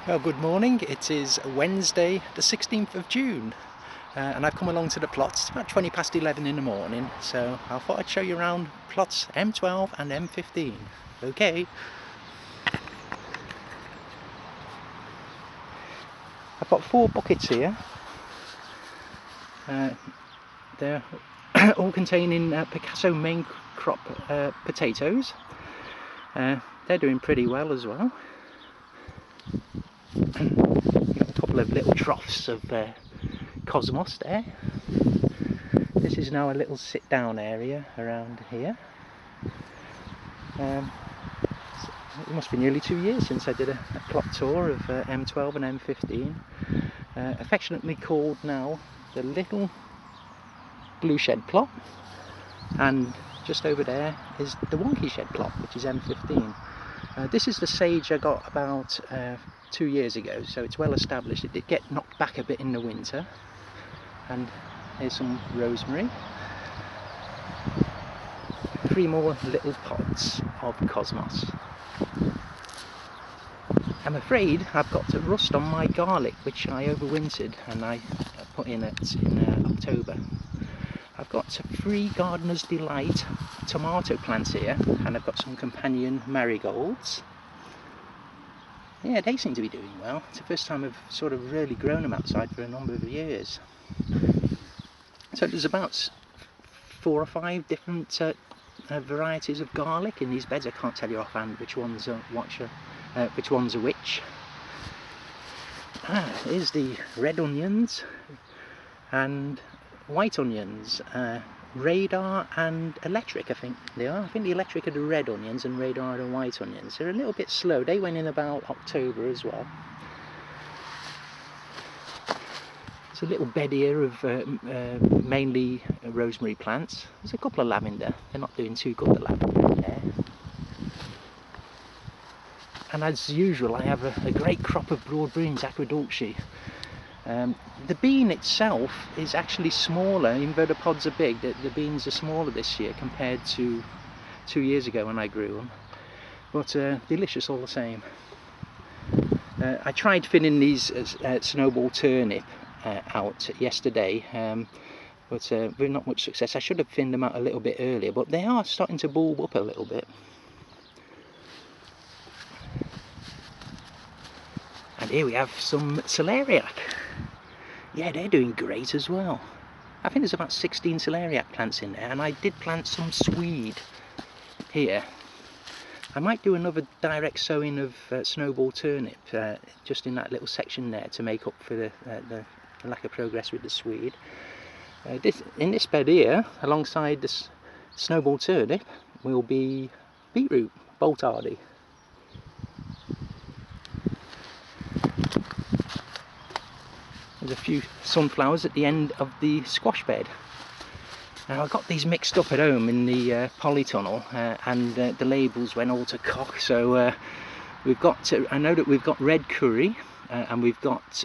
Well, good morning. It is Wednesday the 16th of June and I've come along to the plots. It's about 20 past 11 in the morning, so I thought I'd show you around plots M12 and M15. Okay. I've got 4 buckets here. They're all containing Picasso main crop potatoes. They're doing pretty well as well. Got a couple of little troughs of cosmos there. This is now a little sit down area around here. It must be nearly 2 years since I did a plot tour of M12 and M15, affectionately called now the Little Blue Shed plot, and just over there is the Wonky Shed plot, which is M15. This is the sage I got about 2 years ago, so it's well established. It did get knocked back a bit in the winter. And here's some rosemary. 3 more little pods of cosmos. I'm afraid I've got to rust on my garlic, which I overwintered and I put in October. I've got 3 Gardener's Delight tomato plants here, and I've got some companion marigolds. Yeah, they seem to be doing well. It's the first time I've sort of really grown them outside for a number of years. So there's about 4 or 5 different varieties of garlic in these beds. I can't tell you offhand which one's which one's which. Here's the red onions and white onions. Radar and electric, I think they are. I think the electric are the red onions and radar are the white onions. They're a little bit slow. They went in about October as well. It's a little bed here of mainly rosemary plants. There's a couple of lavender. They're not doing too good, the lavender in there. And as usual, I have a great crop of broadbeans, aquadulce. The bean itself is actually smaller, even though the pods are big. The beans are smaller this year compared to 2 years ago when I grew them, but delicious all the same. I tried thinning these snowball turnip out yesterday, but with not much success. I should have thinned them out a little bit earlier, but they are starting to bulb up a little bit. And here we have some celeriac. Yeah, they're doing great as well. I think there's about 16 celeriac plants in there, and I did plant some swede here. I might do another direct sowing of snowball turnip just in that little section there to make up for the lack of progress with the swede. In this bed here, alongside this snowball turnip, will be beetroot, bolt hardy. There's a few sunflowers at the end of the squash bed. Now I got these mixed up at home in the polytunnel, and the labels went all to cock. So we've got I know that we've got red curry, and we've got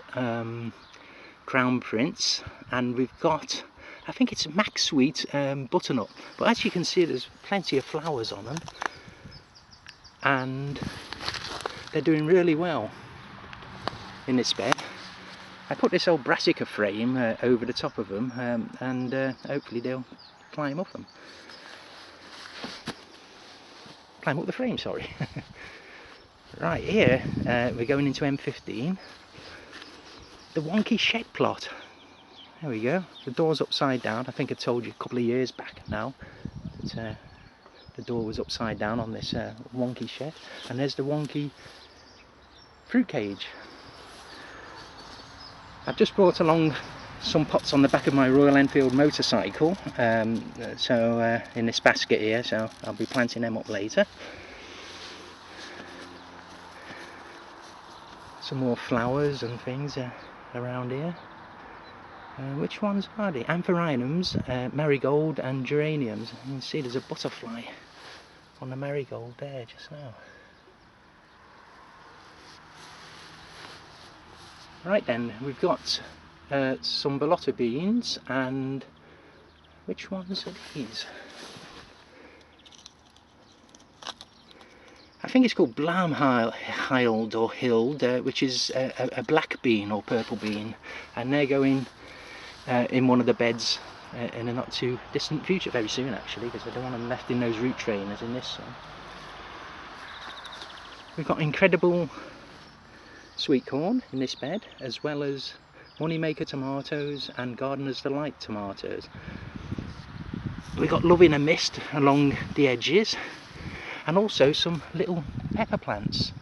crown prince, and we've got, I think it's max sweet butternut. But as you can see, there's plenty of flowers on them, and they're doing really well in this bed. I put this old brassica frame over the top of them, and hopefully they'll climb up them. Climb up the frame, sorry. Right, here we're going into M15. The Wonky Shed plot. There we go. The door's upside down. I think I told you a couple of years back now that the door was upside down on this Wonky Shed. And there's the Wonky fruit cage. I've just brought along some pots on the back of my Royal Enfield motorcycle, so in this basket here, so I'll be planting them up later. Some more flowers and things around here. Which ones are they? Amphirinums, marigold and geraniums. You can see there's a butterfly on the marigold there just now. Right then, we've got some bellota beans, and which ones are these? I think it's called Blamhild or Hild, which is a black bean or purple bean, and they're going in one of the beds in a not too distant future, very soon actually, because I don't want them left in those root trainers in this sun. We've got incredible sweet corn in this bed, as well as Moneymaker tomatoes and Gardener's Delight tomatoes. We've got Love in a Mist along the edges, and also some little pepper plants.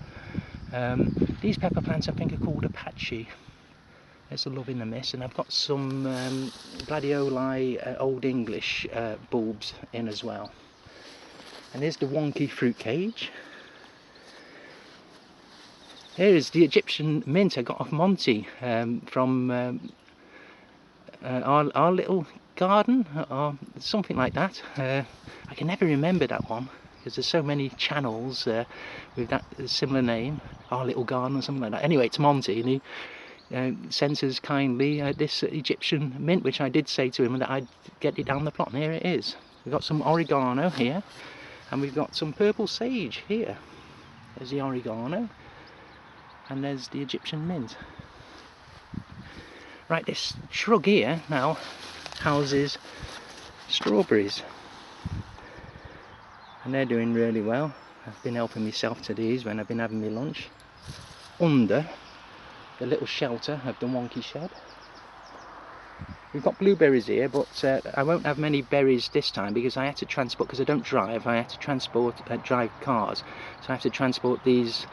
These pepper plants I think are called Apache. There's a Love in the Mist, and I've got some gladioli Old English bulbs in as well. And here's the wonky fruit cage. Here is the Egyptian mint I got off Monty from our little garden, or something like that. I can never remember that one because there's so many channels with that similar name, Our Little Garden or something like that. Anyway, it's Monty, and he sends us kindly this Egyptian mint, which I did say to him that I'd get it down the plot, and here it is. We've got some oregano here, and we've got some purple sage here. There's the oregano, and there's the Egyptian mint. Right, this shrub here now houses strawberries, and they're doing really well. I've been helping myself to these when I've been having my lunch under the little shelter of the wonky shed. We've got blueberries here, but I won't have many berries this time because I had to transport, because I don't drive, I had to drive cars, so I have to transport these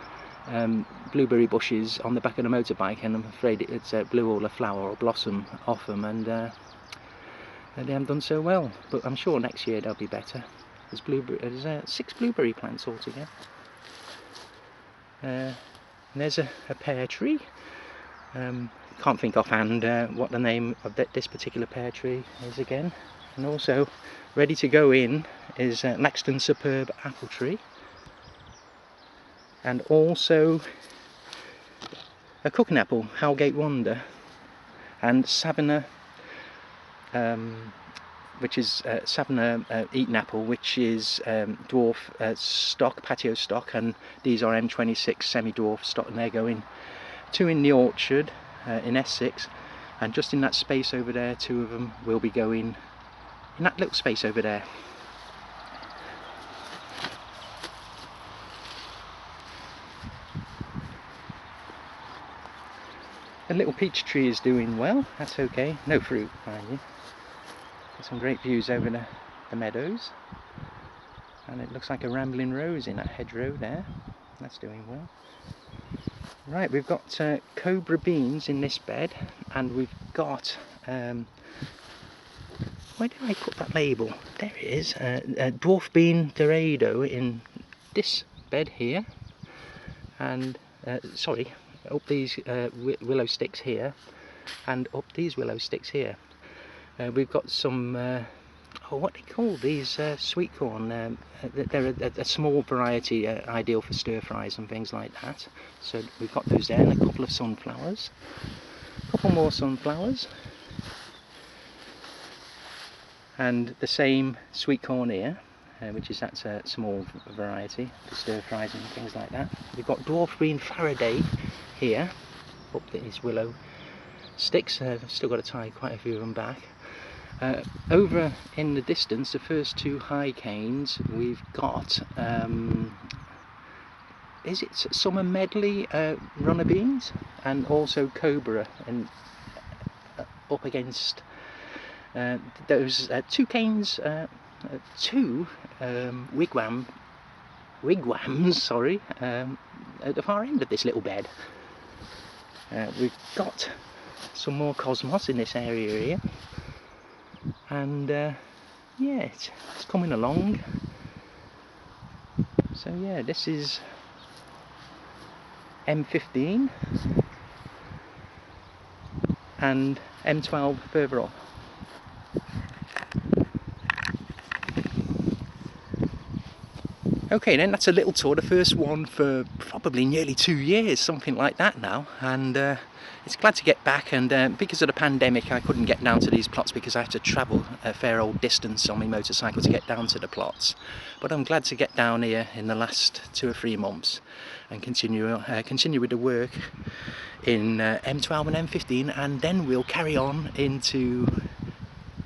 blueberry bushes on the back of the motorbike, and I'm afraid it's blew all the flower or blossom off them, and they haven't done so well, but I'm sure next year they'll be better. There's 6 blueberry plants altogether. And there's a pear tree. Can't think offhand what the name of this particular pear tree is again. And also ready to go in is Laxton Superb apple tree, and also a cooking apple, Howgate Wonder, and Savannah, which is Savannah Eaton apple, which is dwarf stock, patio stock, and these are M26 semi-dwarf stock, and they're going 2 in the orchard in Essex, and just in that space over there 2 of them will be going in that little space over there. The little peach tree is doing well, that's okay, no fruit mind you. Got some great views over the meadows, and it looks like a rambling rose in that hedgerow there, that's doing well. Right, we've got cobra beans in this bed, and we've got, where did I put that label? There it is, dwarf bean dorado in this bed here, and sorry, up these willow sticks here, and up these willow sticks here. We've got some, oh, what do they call these, sweet corn. They're a small variety, ideal for stir fries and things like that. So we've got those there, and a couple of sunflowers, a couple more sunflowers, and the same sweet corn here, which is that's a small variety for stir fries and things like that. We've got dwarf green Faraday here, up these willow sticks. I've still got to tie quite a few of them back. Over in the distance, the first 2 high canes, we've got, is it Summer Medley runner beans, and also Cobra, and up against those 2 canes, 2 wigwams, sorry, at the far end of this little bed. We've got some more cosmos in this area here, and yeah, it's coming along. So yeah, this is M15 and M12 further off. Okay then, that's a little tour, the first one for probably nearly 2 years, something like that now, and it's glad to get back. And because of the pandemic I couldn't get down to these plots because I had to travel a fair old distance on my motorcycle to get down to the plots, but I'm glad to get down here in the last 2 or 3 months and continue with the work in M12 and M15, and then we'll carry on into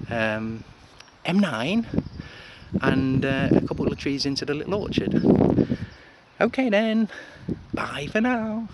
M9 and a couple of trees into the little orchard. Okay then, bye for now.